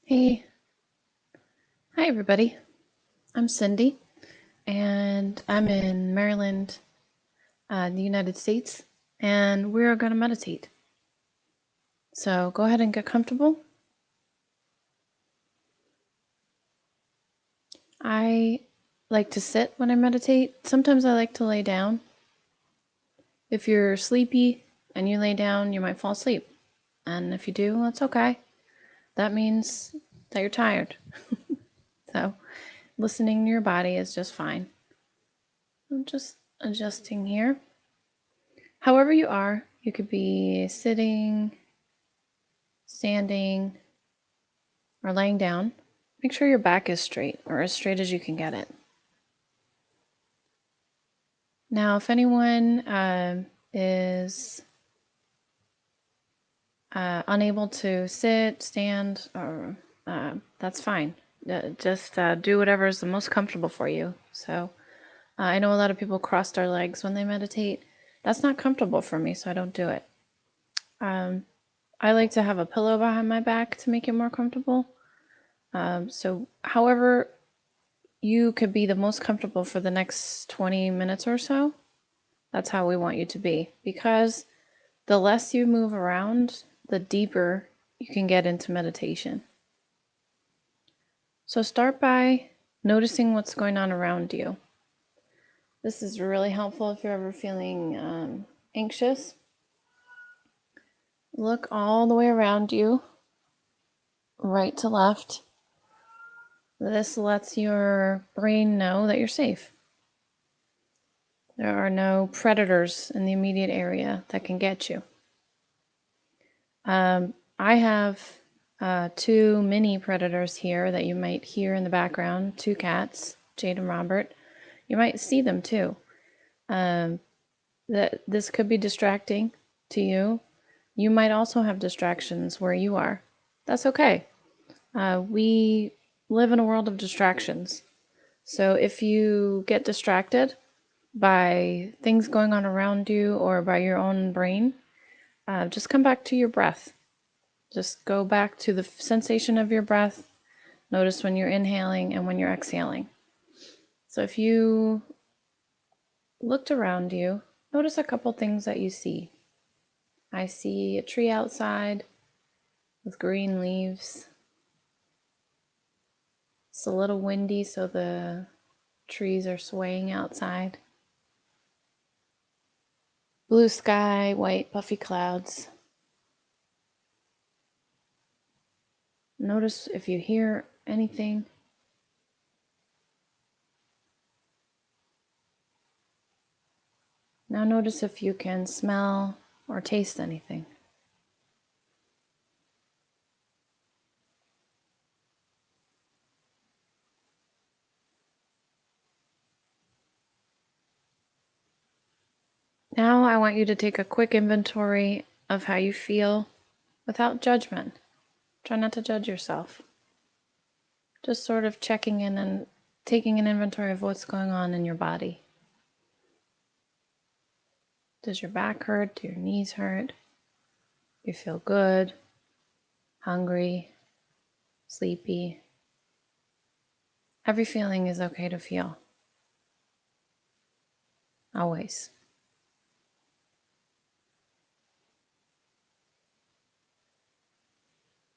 Hey, hi everybody. I'm Cindy, and I'm in Maryland, the United States, and we're going to meditate. So go ahead and get comfortable. I like to sit when I meditate. Sometimes I like to lay down. If you're sleepy and you lay down, you might fall asleep. And if you do, that's okay. That means that you're tired. So listening to your body is just fine. I'm just adjusting here. However you are, you could be sitting, standing, or laying down. Make sure your back is straight, or as straight as you can get it. Now, if anyone is unable to sit, stand, or that's fine. Just do whatever is the most comfortable for you. So I know a lot of people cross their legs when they meditate. That's not comfortable for me, so I don't do it. I like to have a pillow behind my back to make it more comfortable. So however you could be the most comfortable for the next 20 minutes or so, that's how we want you to be. Because the less you move around, the deeper you can get into meditation. So start by noticing what's going on around you. This is really helpful if you're ever feeling anxious. Look all the way around you, right to left. This lets your brain know that you're safe. There are no predators in the immediate area that can get you. I have two mini predators here that you might hear in the background, two cats, Jade and Robert. You might see them too. This could be distracting to you. You might also have distractions where you are. That's okay. We live in a world of distractions. So if you get distracted by things going on around you or by your own brain, just come back to your breath. Just go back to the sensation of your breath. Notice when you're inhaling and when you're exhaling. So if you looked around you, notice a couple things that you see. I see a tree outside with green leaves. It's a little windy, so the trees are swaying outside. Blue sky, white puffy clouds. Notice if you hear anything. Now notice if you can smell or taste anything. Now I want you to take a quick inventory of how you feel without judgment. Try not to judge yourself. Just sort of checking in and taking an inventory of what's going on in your body. Does your back hurt? Do your knees hurt? Do you feel good? Hungry? Sleepy? Every feeling is okay to feel. Always.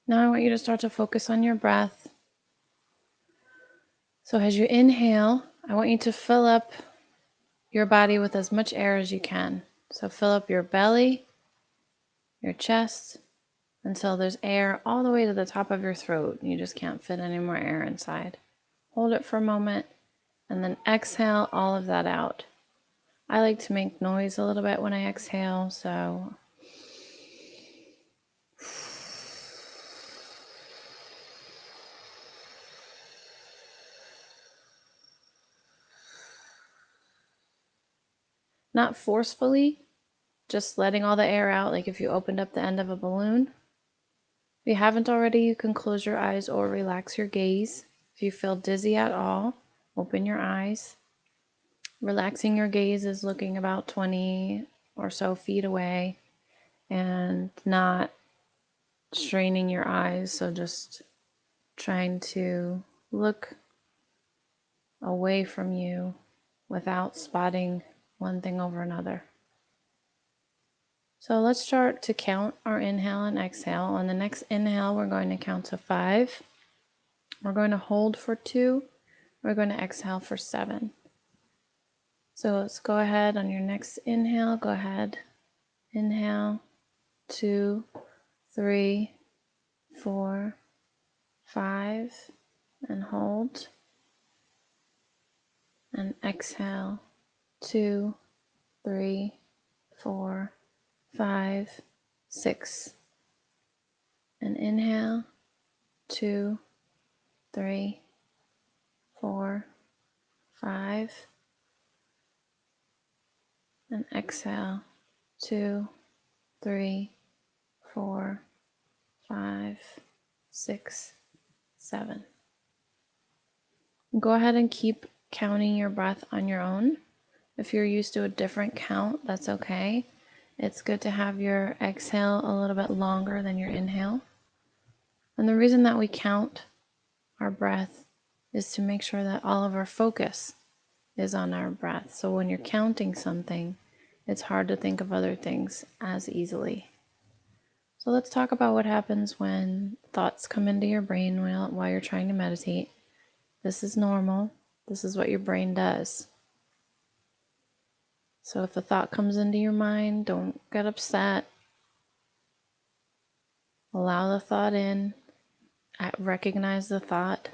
Now I want you to start to focus on your breath. So as you inhale, I want you to fill up your body with as much air as you can. So fill up your belly, your chest, until there's air all the way to the top of your throat. You just can't fit any more air inside. Hold it for a moment, and then exhale all of that out. I like to make noise a little bit when I exhale, so not forcefully, just letting all the air out, like if you opened up the end of a balloon. If you haven't already, you can close your eyes or relax your gaze. If you feel dizzy at all, open your eyes. Relaxing your gaze is looking about 20 or so feet away and not straining your eyes. So just trying to look away from you without spotting one thing over another. So let's start to count our inhale and exhale. On the next inhale, we're going to count to 5. We're going to hold for 2. We're going to exhale for 7. So let's go ahead on your next inhale. Go ahead. Inhale, 2, 3, 4, 5, and hold. And exhale, 2, 3, 4, 5, 6. And inhale, 2, 3, 4, 5. And exhale, 2, 3, 4, 5, 6, 7. Go ahead and keep counting your breath on your own. If you're used to a different count, that's okay. It's good to have your exhale a little bit longer than your inhale. And the reason that we count our breath is to make sure that all of our focus is on our breath. So when you're counting something, it's hard to think of other things as easily. So let's talk about what happens when thoughts come into your brain while you're trying to meditate. This is normal. This is what your brain does. So if a thought comes into your mind, don't get upset. Allow the thought in. Recognize the thought.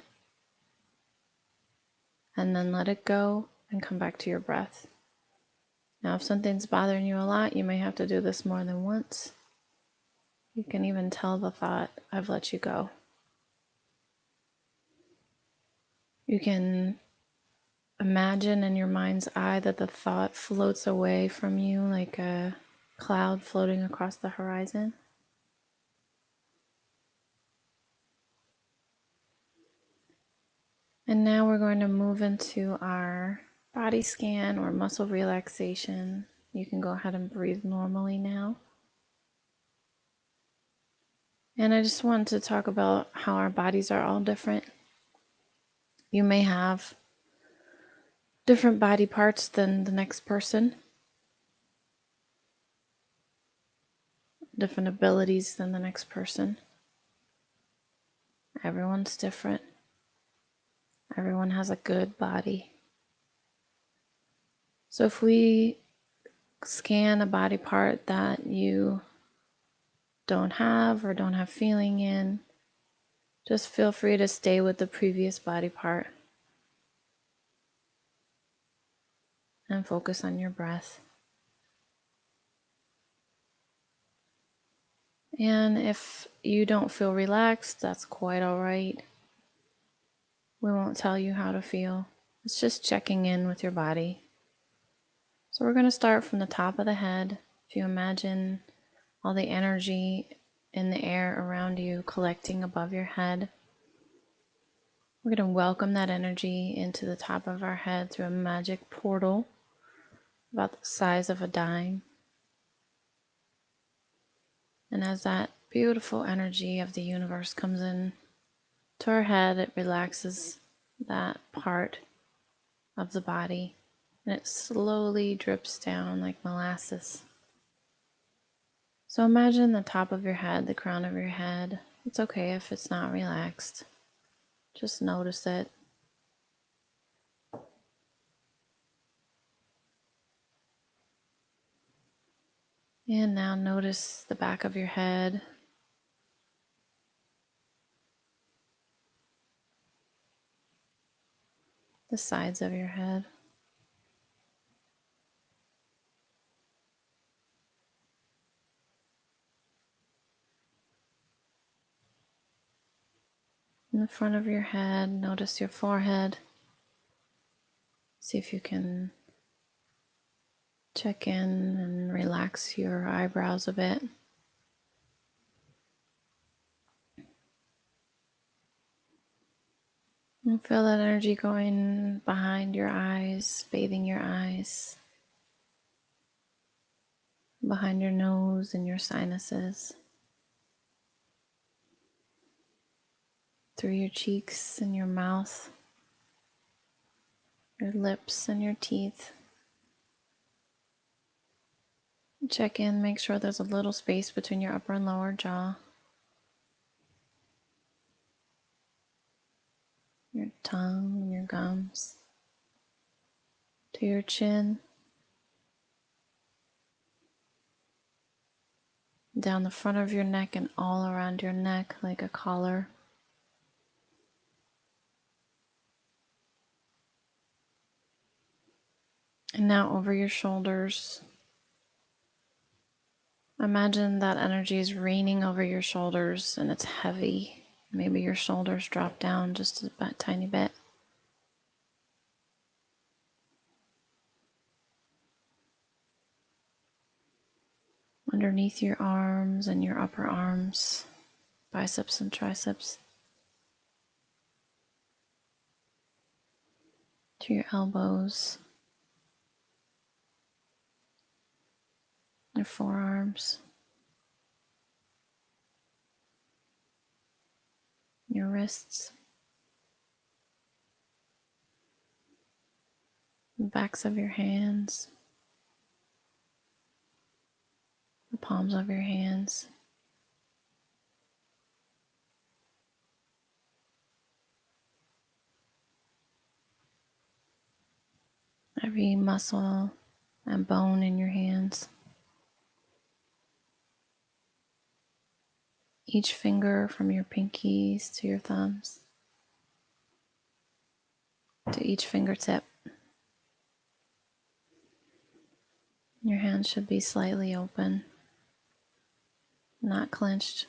And then let it go and come back to your breath. Now, if something's bothering you a lot, you may have to do this more than once. You can even tell the thought, I've let you go. You can imagine in your mind's eye that the thought floats away from you like a cloud floating across the horizon. And now we're going to move into our body scan or muscle relaxation. You can go ahead and breathe normally now. And I just wanted to talk about how our bodies are all different. You may have different body parts than the next person, different abilities than the next person. Everyone's different. Everyone has a good body. So if we scan a body part that you don't have or don't have feeling in, just feel free to stay with the previous body part and focus on your breath. And if you don't feel relaxed, that's quite all right. We won't tell you how to feel. It's just checking in with your body. So we're going to start from the top of the head. If you imagine all the energy in the air around you collecting above your head, we're going to welcome that energy into the top of our head through a magic portal about the size of a dime. And as that beautiful energy of the universe comes in to our head, it relaxes that part of the body, and it slowly drips down like molasses. So imagine the top of your head, the crown of your head. It's okay if it's not relaxed. Just notice it. And now notice the back of your head. The sides of your head. In the front of your head, notice your forehead. See if you can check in and relax your eyebrows a bit. And feel that energy going behind your eyes, bathing your eyes, behind your nose and your sinuses. through your cheeks and your mouth, your lips and your teeth. Check in, make sure there's a little space between your upper and lower jaw, your tongue and your gums, to your chin, down the front of your neck and all around your neck like a collar. And now over your shoulders. Imagine that energy is raining over your shoulders and it's heavy. Maybe your shoulders drop down just a tiny bit. Underneath your arms and your upper arms, biceps and triceps, to your elbows, your forearms, your wrists, the backs of your hands, the palms of your hands. Every muscle and bone in your hands. Each finger from your pinkies to your thumbs, to each fingertip. Your hands should be slightly open, not clenched.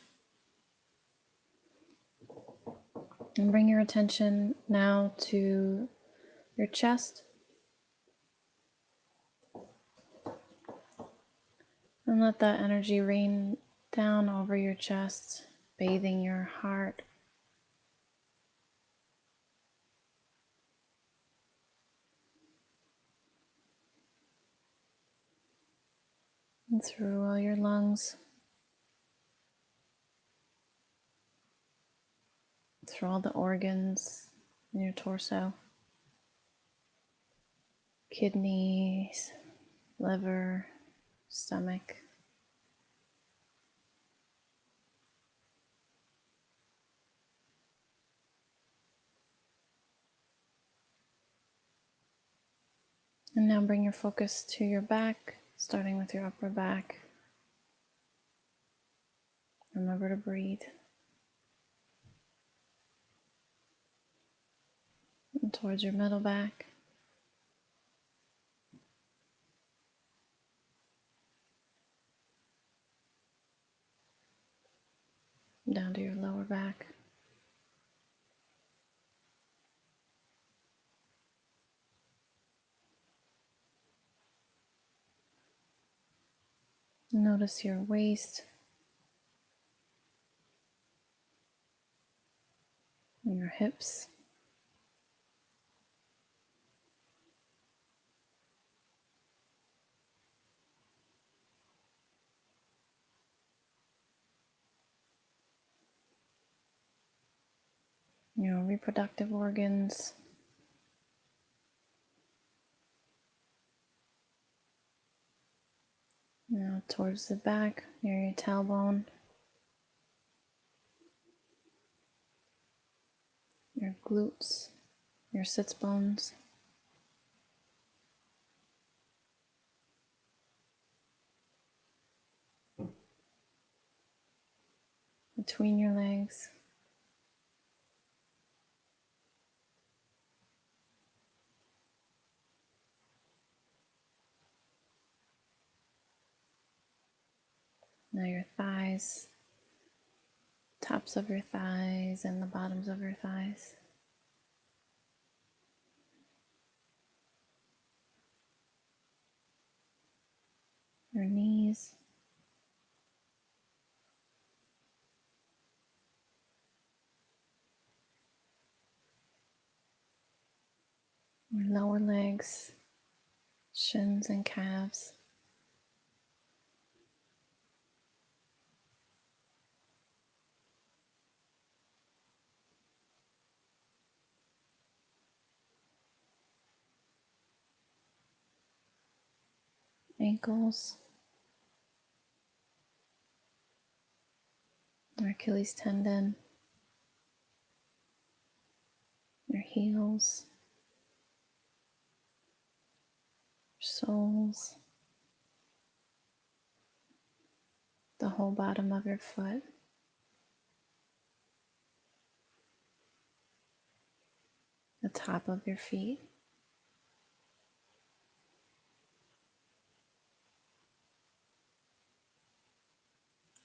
And bring your attention now to your chest. And let that energy rain down over your chest, bathing your heart. And through all your lungs, through all the organs in your torso, kidneys, liver, stomach. And now bring your focus to your back, starting with your upper back. Remember to breathe. And towards your middle back. Down to your lower back. Notice your waist and your hips. Your reproductive organs. Now towards the back, near your tailbone. Your glutes, your sits bones. Between your legs. Now your thighs, tops of your thighs and the bottoms of your thighs. Your knees. Your lower legs, shins and calves. ankles, your Achilles tendon, your heels, your soles, the whole bottom of your foot, the top of your feet,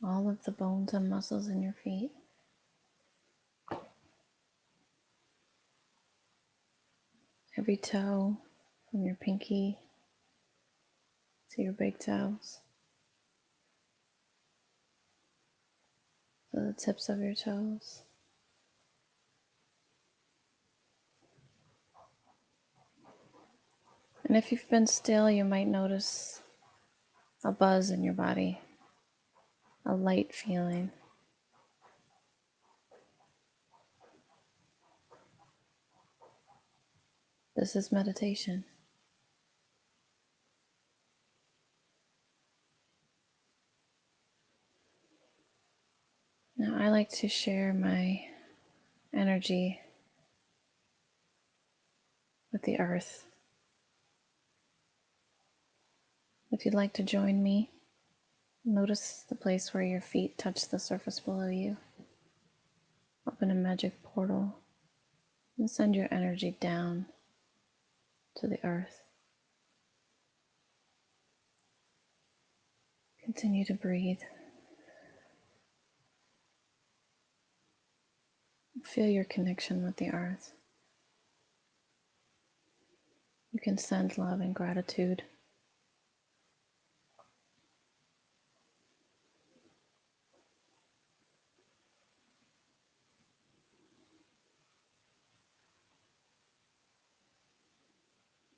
all of the bones and muscles in your feet, every toe from your pinky to your big toes, to the tips of your toes. And if you've been still, you might notice a buzz in your body, a light feeling. This is meditation. Now, I like to share my energy with the earth. If you'd like to join me, notice the place where your feet touch the surface below you. Open a magic portal and send your energy down to the earth. Continue to breathe. Feel your connection with the earth. You can send love and gratitude.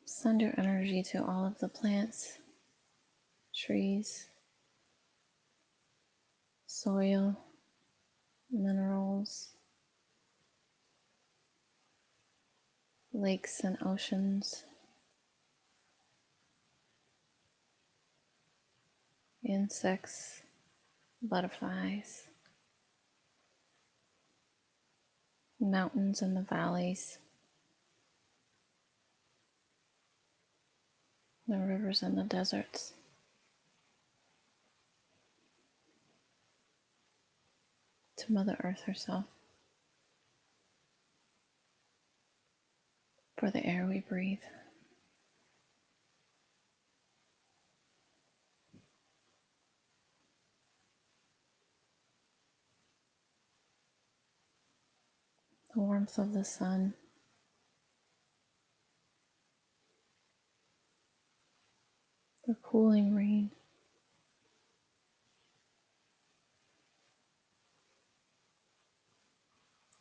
Send your energy to all of the plants, trees, soil, minerals, lakes and oceans, insects, butterflies, mountains and the valleys, the rivers and the deserts. To Mother Earth herself, for the air we breathe. The warmth of the sun, the cooling rain,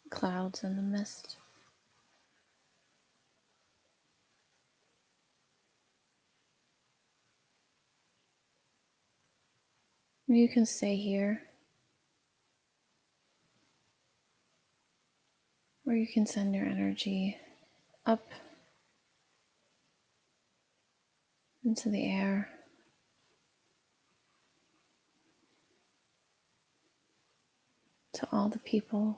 clouds and the mist. You can stay here, or you can send your energy up into the air, to all the people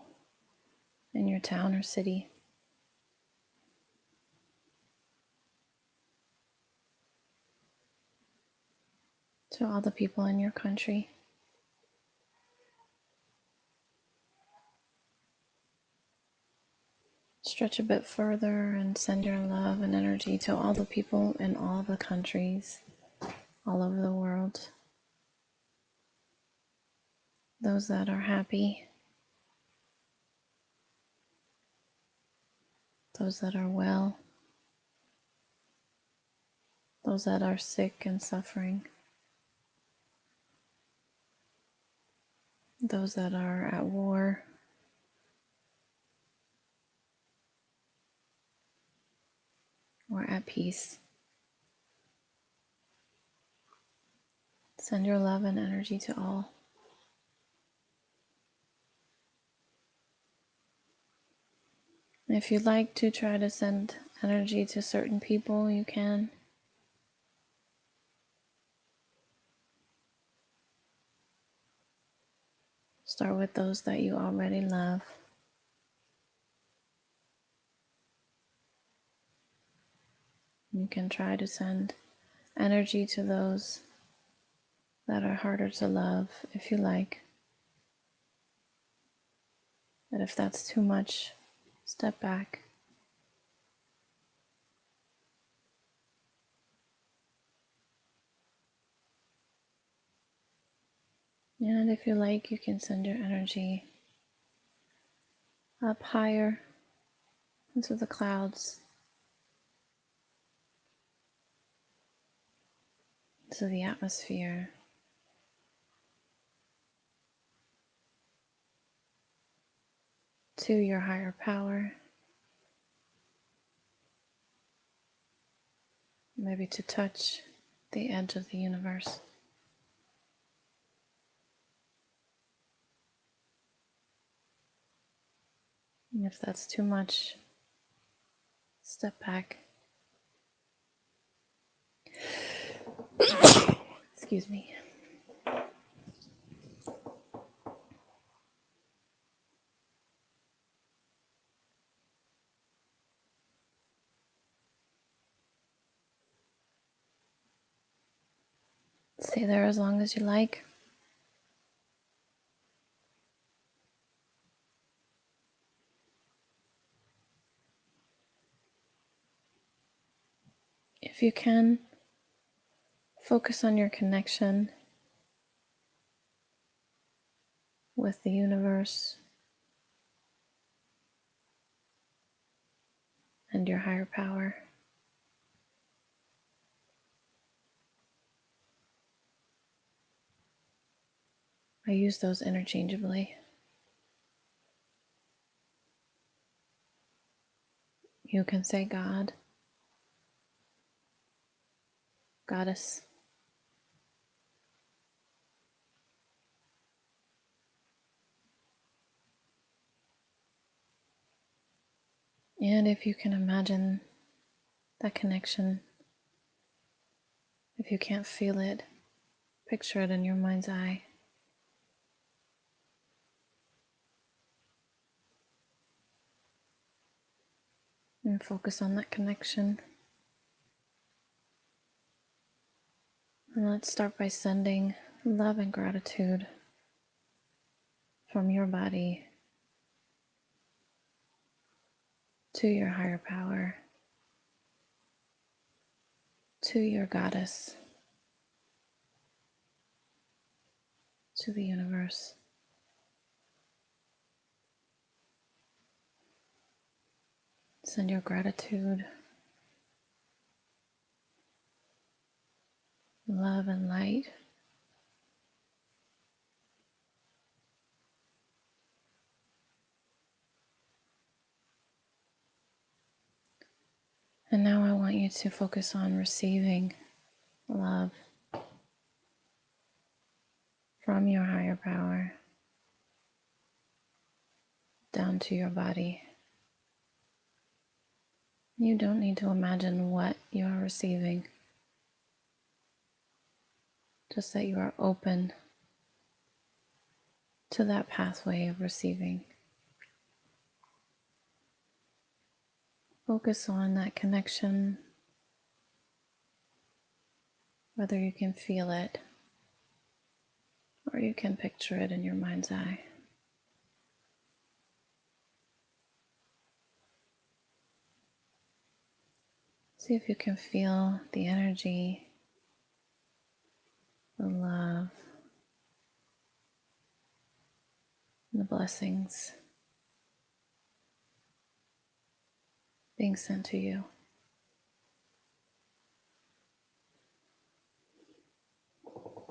in your town or city, to all the people in your country. Stretch a bit further and send your love and energy to all the people in all the countries all over the world. Those that are happy, those that are well, those that are sick and suffering, those that are at war, or at peace. Send your love and energy to all. If you'd like to try to send energy to certain people, you can. Start with those that you already love. You can try to send energy to those that are harder to love if you like. But if that's too much, step back. And if you like, you can send your energy up higher into the clouds, into the atmosphere, to your higher power, maybe to touch the edge of the universe. And if that's too much, step back. Excuse me. Stay there as long as you like. If you can, focus on your connection with the universe and your higher power. I use those interchangeably. You can say God, Goddess. And if you can imagine that connection, if you can't feel it, picture it in your mind's eye. And focus on that connection. And let's start by sending love and gratitude from your body to your higher power, to your goddess, to the universe. Send your gratitude, love, and light and now I want you to focus on receiving love from your higher power down to your body. You don't need to imagine what you are receiving, just that you are open to that pathway of receiving. Focus on that connection, whether you can feel it or you can picture it in your mind's eye. See if you can feel the energy, the love, and the blessings being sent to you.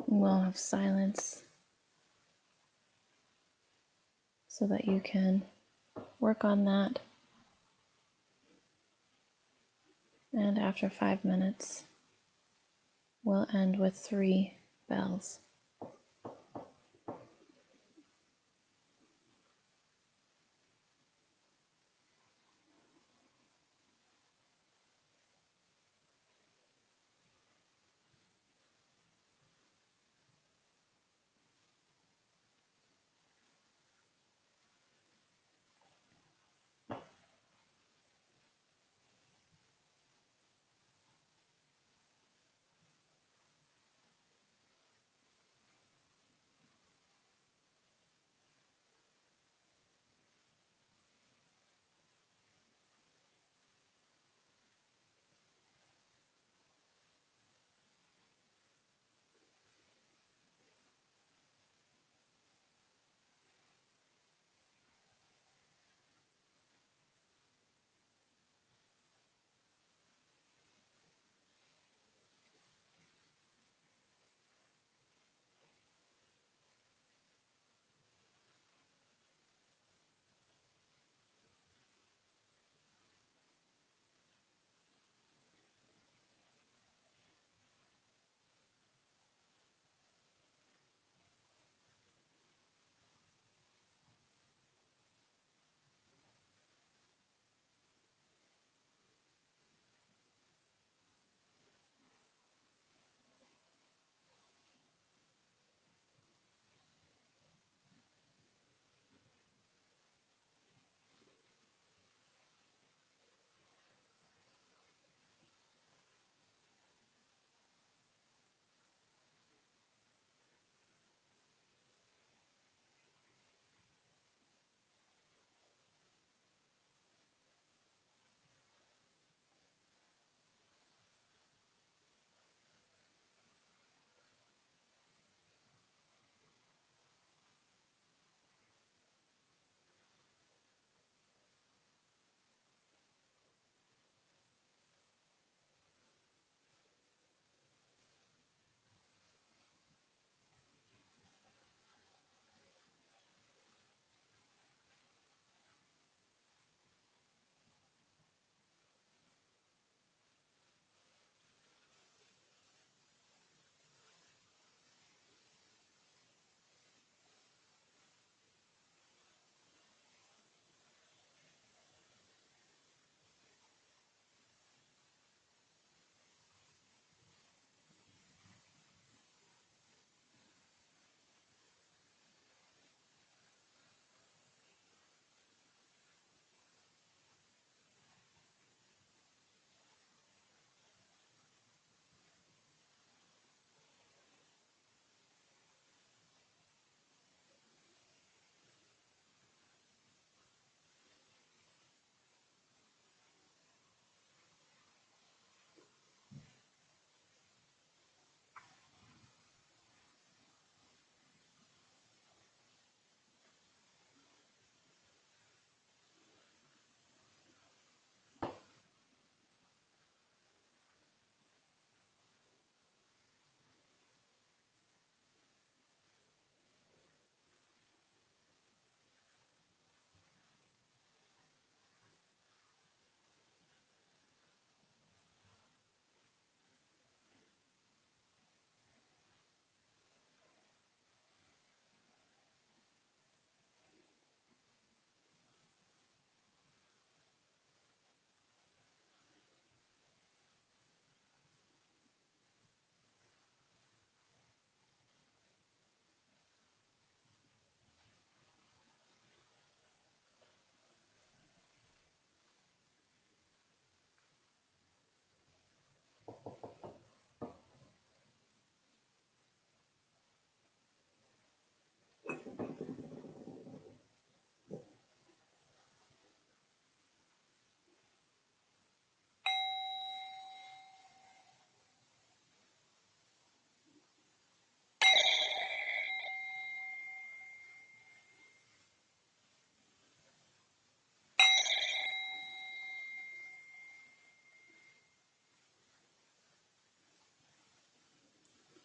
We'll have silence so that you can work on that. And after 5 minutes, we'll end with 3 bells.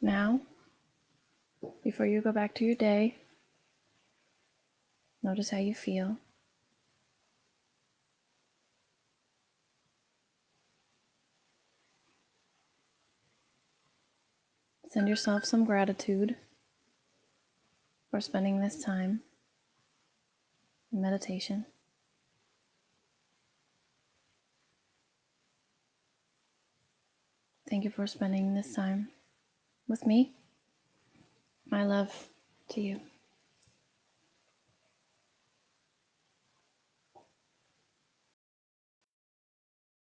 Now, before you go back to your day, notice how you feel. Send yourself some gratitude for spending this time in meditation. Thank you for spending this time with me. My love to you.